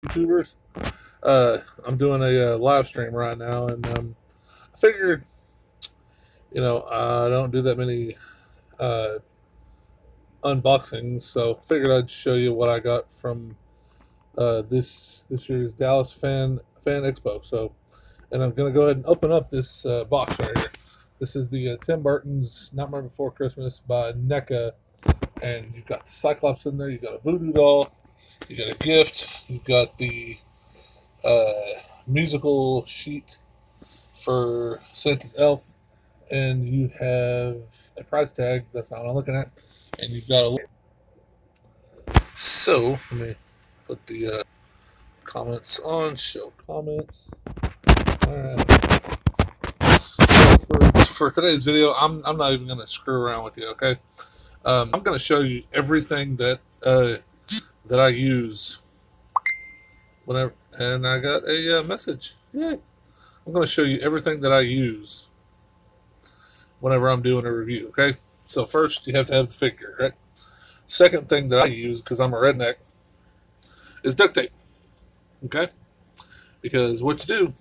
YouTubers. I'm doing a live stream right now, and I figured, I don't do that many uh, unboxings, so I figured I'd show you what I got from this year's Dallas Fan Expo. So, and I'm gonna go ahead and open up this box right here. This is the Tim Burton's Nightmare Before Christmas by NECA, and you've got the Cyclops in there. You've got a voodoo doll. You got a gift. You've got the musical sheet for Santa's Elf, and you have a price tag. That's not what I'm looking at. And you've got a. So let me put the comments on. Show comments. All right. For today's video, I'm not even going to screw around with you. Okay. I'm going to show you everything that that I use whenever. And I got a message. Yeah. I'm going to show you everything that I use whenever I'm doing a review, okay? So first, you have to have the figure, right? Second thing that I use, because I'm a redneck, is duct tape, okay? Because what you do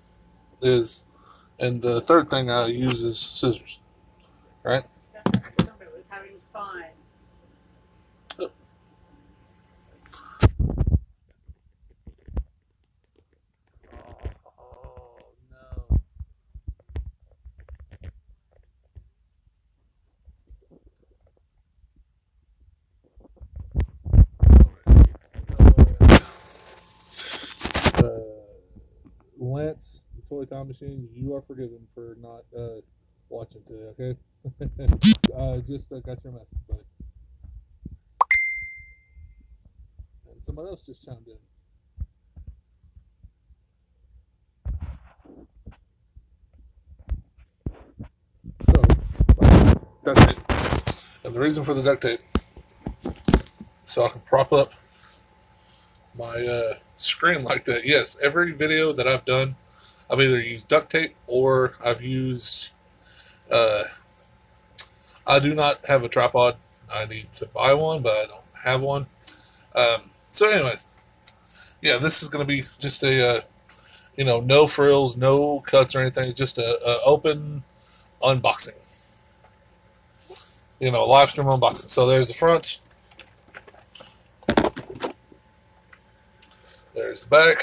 is, and the third thing I use is scissors, right? Somebody was having fun. Lance, the Toy Time Machine, you are forgiven for not watching today, okay? Just got your message, buddy. And somebody else just chimed in. So, duct tape. And the reason for the duct tape, so I can prop up my screen like that. Yes, every video that I've done, I've either used duct tape or I've used, I do not have a tripod. I need to buy one, but I don't have one. So anyways, yeah, this is going to be just a, no frills, no cuts or anything. It's just a open unboxing. Live stream unboxing. So there's the front. There's the back.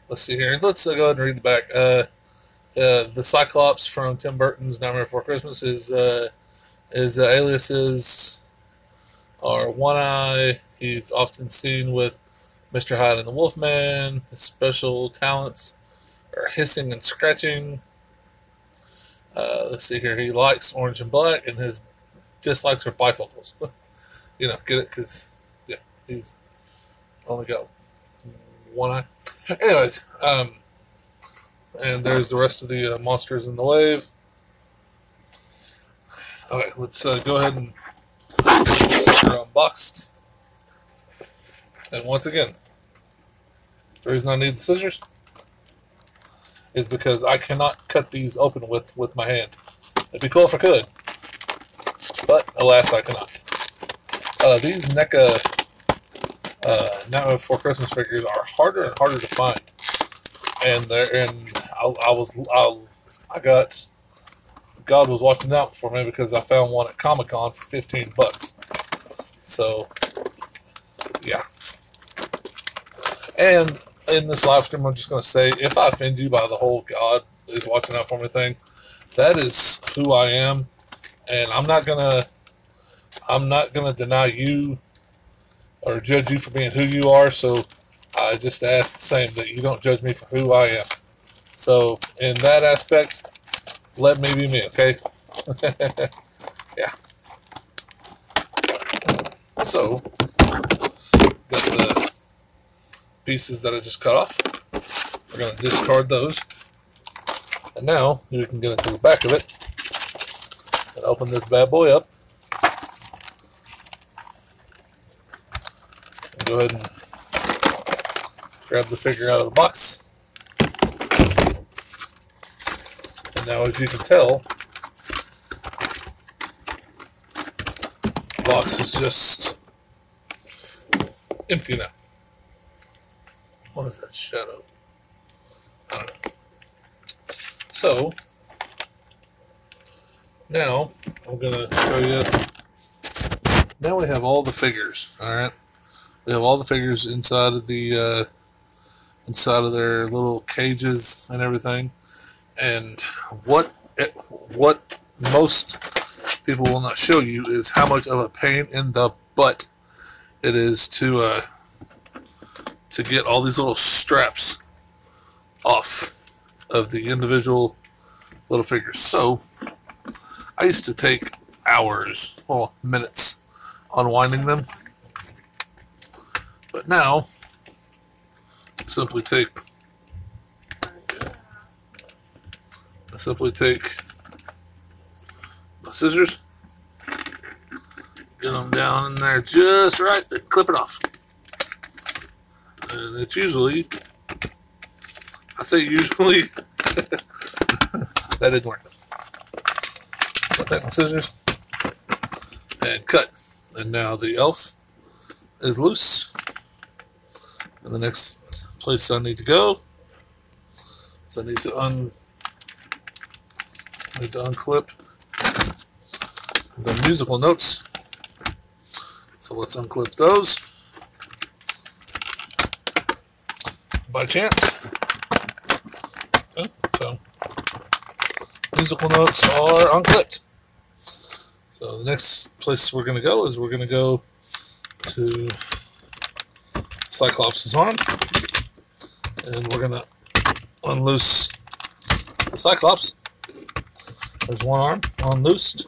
Let's see here. Let's go ahead and read the back. The Cyclops from Tim Burton's Nightmare Before Christmas is aliases are One Eye. He's often seen with Mr. Hyde and the Wolfman. His special talents are hissing and scratching. Let's see here. He likes orange and black, and his dislikes are bifocals. Get it? Because, yeah, he's only got one eye. Anyways, and there's the rest of the monsters in the wave. Okay, let's go ahead and get her unboxed. And once again, the reason I need the scissors is because I cannot cut these open with my hand. It'd be cool if I could, but alas, I cannot. These NECA Nightmare Before Christmas figures are harder and harder to find, and God was watching out for me because I found one at Comic-Con for $15. So yeah. And in this live stream, I'm just going to say, if I offend you by the whole God is watching out for me thing, that is who I am, and I'm not gonna deny you or judge you for being who you are. So I just ask the same, that you don't judge me for who I am. So in that aspect, let me be me, okay? Yeah. So got the pieces that I just cut off. We're going to discard those. And now we can get into the back of it and open this bad boy up. And go ahead and grab the figure out of the box. And now, as you can tell, the box is just empty now. What is that shadow? I don't know. So now I'm gonna show you. Now we have all the figures. All right, we have all the figures inside of the inside of their little cages and everything. And what most people will not show you is how much of a pain in the butt it is to get all these little straps off of the individual little figures. So I used to take hours, well, minutes, unwinding them, but now I simply take my scissors, get them down in there just right, then clip it off. And it's usually, I say usually, that didn't work. So I take my scissors and cut. And now the elf is loose. And the next place I need to go is I need to unclip the musical notes. So let's unclip those. By chance. Okay, so musical notes are unclipped. So the next place we're going to go is we're going to go to Cyclops' arm, and we're going to unloose the Cyclops. There's one arm unloosed.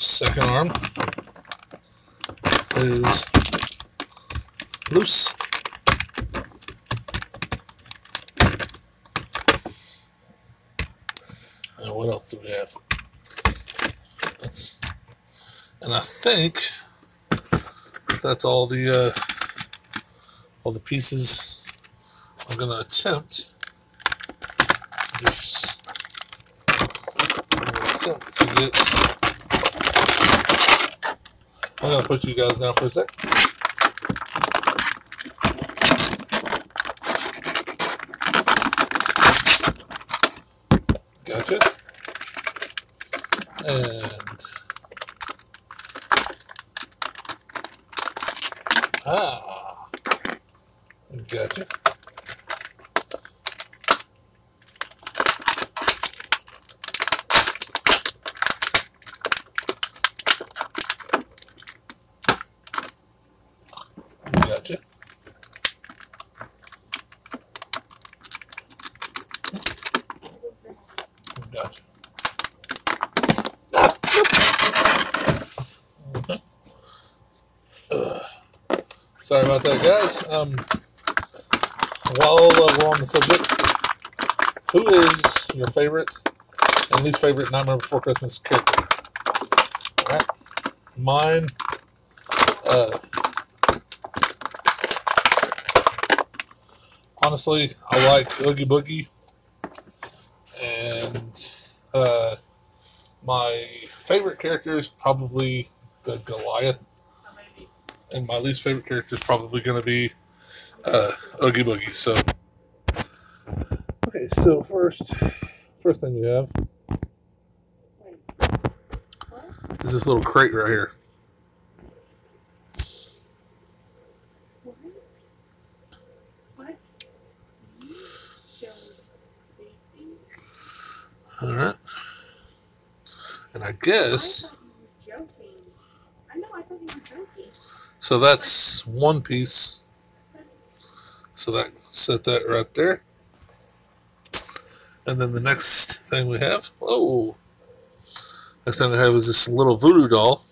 Second arm is loose. And what else do we have? And I think that's all the pieces I'm going to attempt. To get. I'm going to put you guys down for a sec. Gotcha. And gotcha. Gotcha. Gotcha. Okay. Sorry about that, guys. While we're on the subject, who is your favorite and least favorite Nightmare Before Christmas character? Alright. Mine, honestly, I like Oogie Boogie, and my favorite character is probably the Goliath, and my least favorite character is probably going to be Oogie Boogie. So, okay, so first thing we have is this little crate right here. All right, and I guess. So that's one piece. So that set that right there. And then the next thing we have, next thing we have is this little voodoo doll.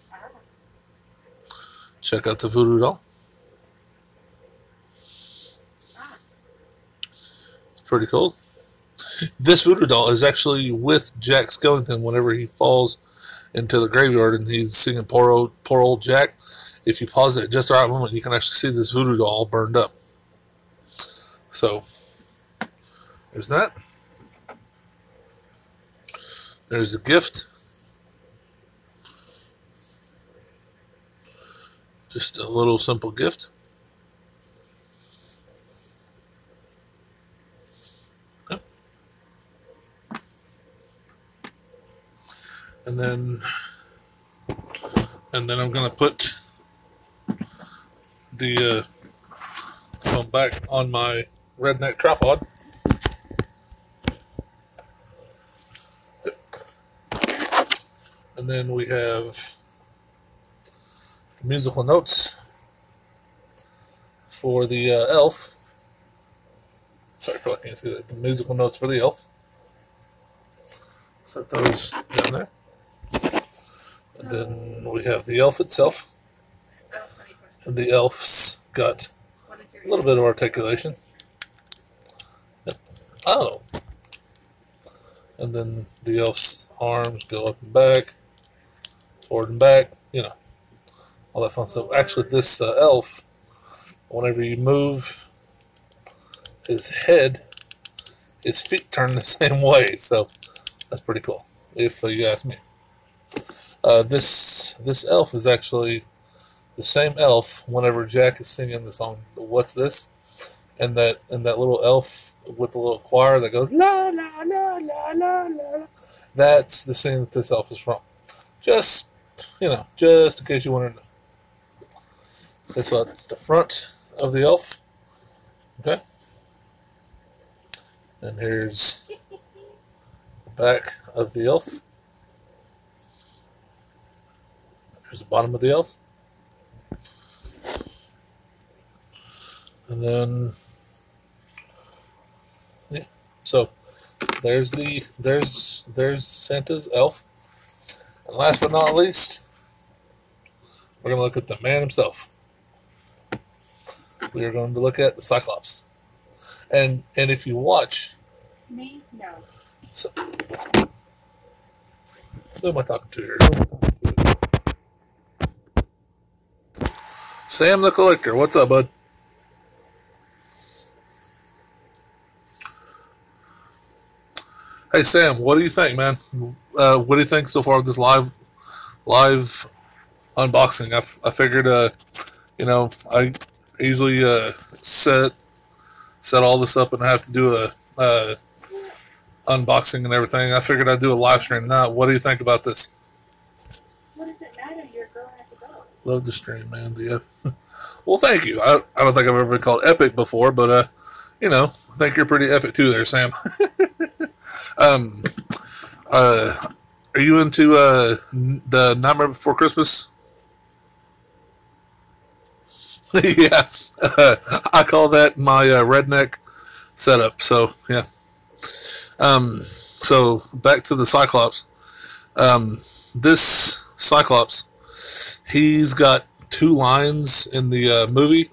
Check out the voodoo doll. It's pretty cool. This voodoo doll is actually with Jack Skellington whenever he falls into the graveyard and he's singing poor old Jack. If you pause it at just the right moment, you can actually see this voodoo doll all burned up. So, there's that. There's the gift. Just a little simple gift. and then I'm gonna put the phone back on my redneck tripod. And then we have the musical notes for the elf. Sorry, probably can't see that. The musical notes for the elf. Set those down there. And then we have the elf itself. And the elf's got a little bit of articulation. Yep. Oh. And then the elf's arms go up and back, forward and back, you know, all that fun stuff. Actually, this elf, whenever you move his head, his feet turn the same way, so that's pretty cool, if you ask me. This elf is actually the same elf whenever Jack is singing the song "What's This?" and that little elf with the little choir that goes la la la la la la. That's the scene that this elf is from. Just just in case you wanted to know. Okay, so that's the front of the elf. Okay, and here's the back of the elf. Here's the bottom of the elf. And then, yeah. So there's Santa's elf. And last but not least, we're going to look at the man himself. We are going to look at the Cyclops. And if you watch, Me? No. so, who am I talking to here? Sam the Collector. What's up, bud? Hey Sam, what do you think, man? What do you think so far of this live unboxing? I figured, I usually set all this up and I have to do a unboxing and everything. I figured I'd do a live stream now. What do you think about this? What does it matter? You're a girl has a go. Love the stream, man. Well, thank you. I don't think I've ever been called epic before, but I think you're pretty epic too there, Sam. Are you into the Nightmare Before Christmas? Yeah, I call that my redneck setup. So yeah. So back to the Cyclops. This Cyclops, he's got 2 lines in the movie,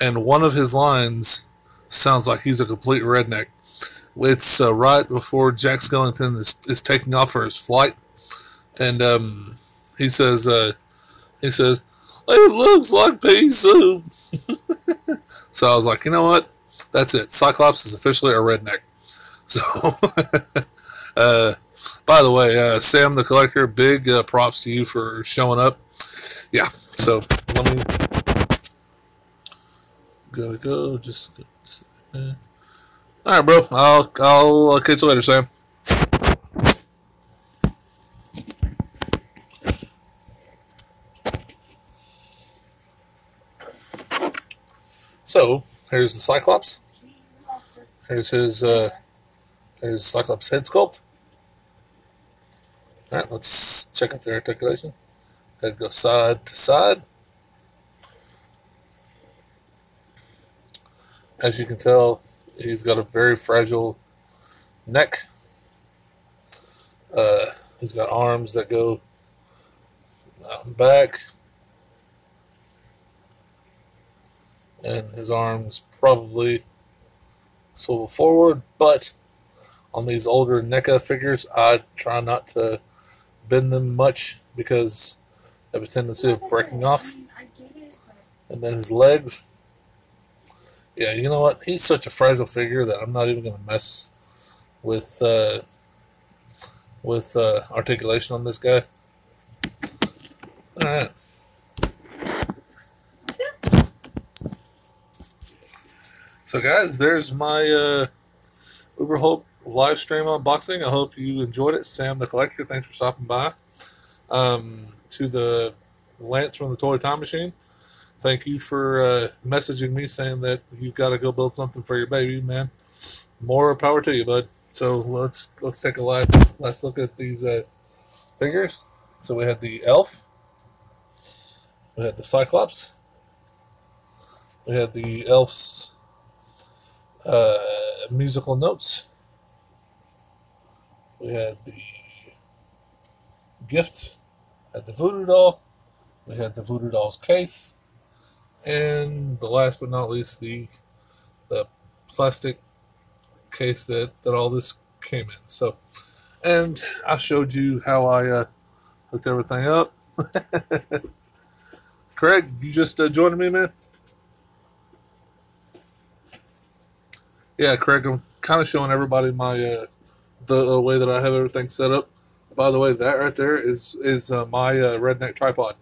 and one of his lines sounds like he's a complete redneck. It's right before Jack Skellington is taking off for his flight, and he says, "It looks like pea soup." So I was like, you know what? That's it. Cyclops is officially a redneck. So, by the way, Sam the Collector, big props to you for showing up. Yeah. So let me go. Just. All right, bro. I'll catch you later, Sam. So here's the Cyclops. Here's his Cyclops head sculpt. All right, let's check out the articulation. Head goes side to side. As you can tell, he's got a very fragile neck. He's got arms that go out and back. And his arms probably swivel forward, but on these older NECA figures, I try not to bend them much because they have a tendency of breaking off. And then his legs. Yeah, you know what? He's such a fragile figure that I'm not even going to mess with articulation on this guy. All right. So, guys, there's my live stream unboxing. I hope you enjoyed it. Sam the Collector, thanks for stopping by. To the Lance from the Toy Time Machine, thank you for messaging me saying that you've got to go build something for your baby, man. More power to you, bud. So let's take a let's look at these figures. So we had the Elf, we had the Cyclops, we had the Elf's musical notes, we had the gift, had the Voodoo doll, we had the Voodoo doll's case, and the last but not least, the plastic case that all this came in. So, and I showed you how I hooked everything up. Craig, you just joining me, man? Yeah, Craig, I'm kind of showing everybody my the way that I have everything set up. By the way, that right there is my redneck tripod.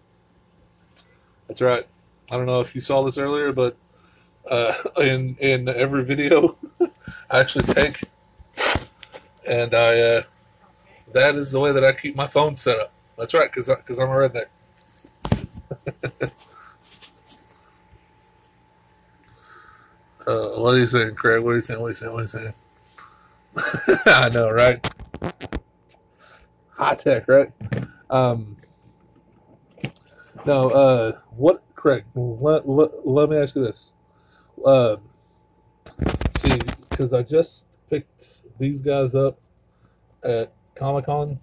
That's right. I don't know if you saw this earlier, but in every video I actually take, and that is the way that I keep my phone set up. That's right, because I'm a redneck. What are you saying, Craig? What are you saying? What are you saying? I know, right? High tech, right? No, what, Craig? Let me ask you this. See, because I just picked these guys up at Comic-Con,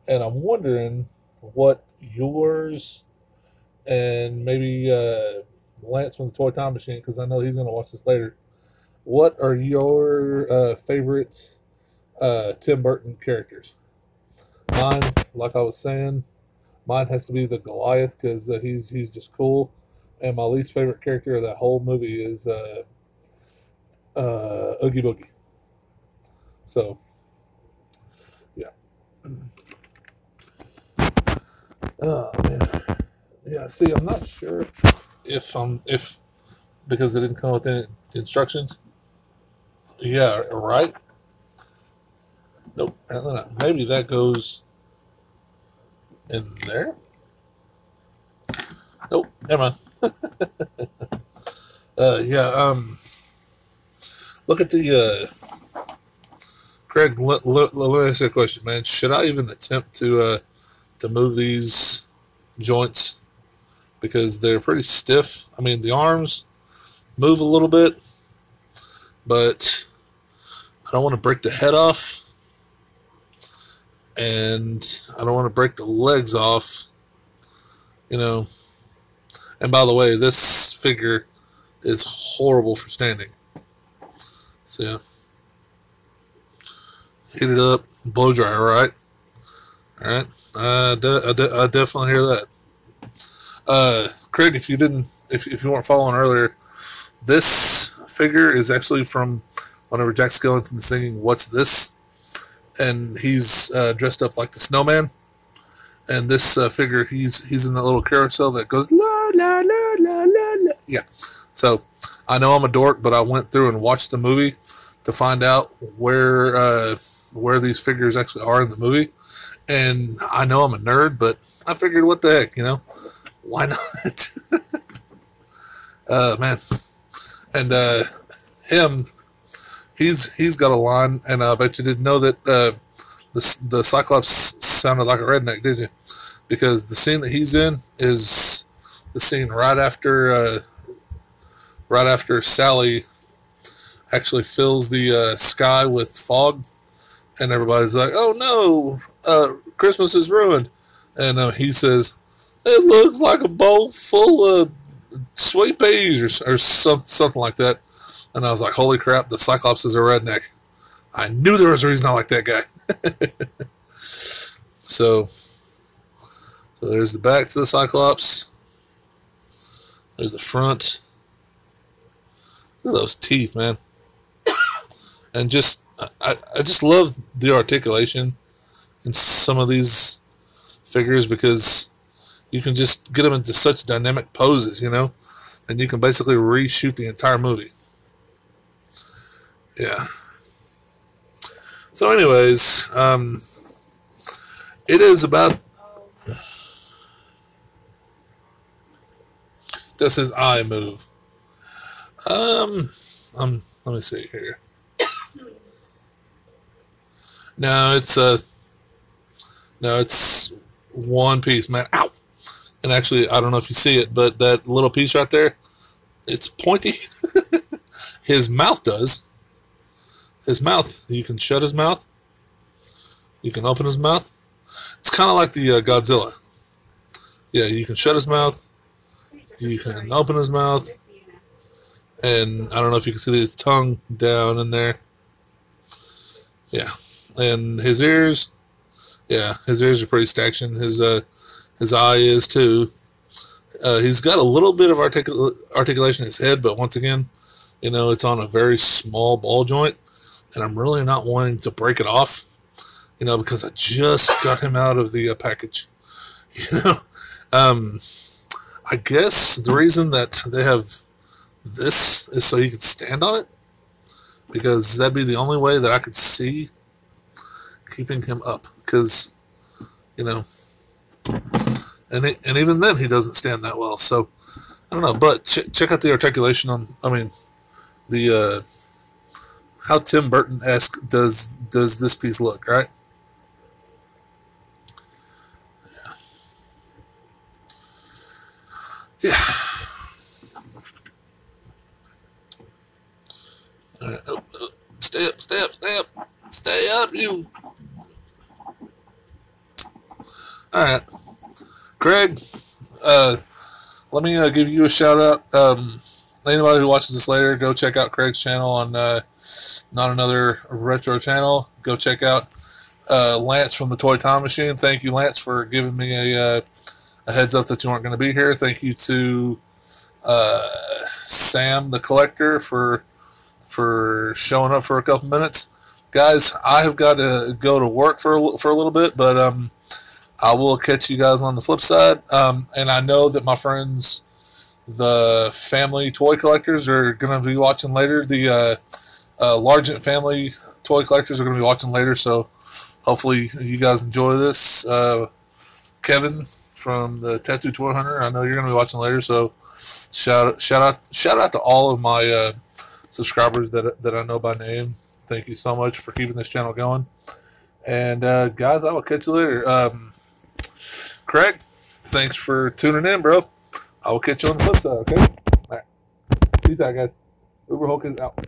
and I'm wondering what yours and maybe Lance from the Toy Time Machine, because I know he's going to watch this later. What are your favorite Tim Burton characters? Mine, like I was saying, mine has to be the Goliath, because he's just cool. And my least favorite character of that whole movie is Oogie Boogie. So, yeah. Oh man, yeah. See, I'm not sure if because it didn't come with the instructions. Yeah, right. Nope, apparently not. Maybe that goes in there. Nope, never mind. Yeah. Look at the Craig. Let me ask you a question, man. Should I even attempt to move these joints, because they're pretty stiff? I mean, the arms move a little bit, but I don't want to break the head off, and I don't want to break the legs off, you know. And by the way, this figure is horrible for standing. So yeah. Heat it up, blow dry, right? Alright, I definitely hear that. Craig, if you weren't following earlier, this figure is actually from whenever Jack Skellington's singing "What's This?" and he's dressed up like the snowman. And this figure, he's in that little carousel that goes la la la la la la. Yeah. So I know I'm a dork, but I went through and watched the movie to find out where these figures actually are in the movie. And I know I'm a nerd, but I figured, what the heck, you know? Why not? Man. And him, he's got a line, and I bet you didn't know that the Cyclops sounded like a redneck, did you? Because the scene that he's in is the scene right after Sally actually fills the sky with fog, and everybody's like, "Oh no, Christmas is ruined," and he says, "It looks like a bowl full of sweet peas," or something like that. And I was like, "Holy crap! The Cyclops is a redneck." I knew there was a reason I like that guy. So there's the back to the Cyclops. There's the front. Look at those teeth, man. And just I just love the articulation in some of these figures, because you can just get them into such dynamic poses, you know, and you can basically reshoot the entire movie. Yeah. So, anyways, it is about. Does his eye move? Let me see here. No, it's one piece, man. Ow! And actually, I don't know if you see it, but that little piece right there, it's pointy. His mouth does. His mouth, you can shut his mouth. You can open his mouth. It's kind of like the Godzilla. Yeah, you can shut his mouth. You can open his mouth. And I don't know if you can see his tongue down in there. Yeah. And his ears. Yeah, his ears are pretty stacked. His eye is too. He's got a little bit of articulation in his head, but once again, it's on a very small ball joint, and I'm really not wanting to break it off, because I just got him out of the package. I guess the reason that they have this is so he could stand on it, because that'd be the only way that I could see keeping him up, because, and even then he doesn't stand that well, so I don't know, but check out the articulation the how Tim Burton-esque does this piece look, right? Yeah. All right. Oh, stay up, you. All right, Craig. Let me give you a shout out. Anybody who watches this later, go check out Craig's channel on Not Another Retro Channel. Go check out Lance from the Toy Time Machine. Thank you, Lance, for giving me a heads up that you weren't going to be here. Thank you to Sam the Collector for showing up for a couple minutes. Guys, I have got to go to work for a little bit, but I will catch you guys on the flip side. And I know that my friends, the family toy collectors, are going to be watching later. The Largent family toy collectors are going to be watching later, so hopefully you guys enjoy this. Kevin from the Tattoo Toy Hunter, I know you're going to be watching later, so shout out to all of my subscribers that I know by name. Thank you so much for keeping this channel going. And guys, I will catch you later. Craig, thanks for tuning in, bro. I will catch you on the flip side, okay? All right. Peace out, guys. Uber Hulk is out.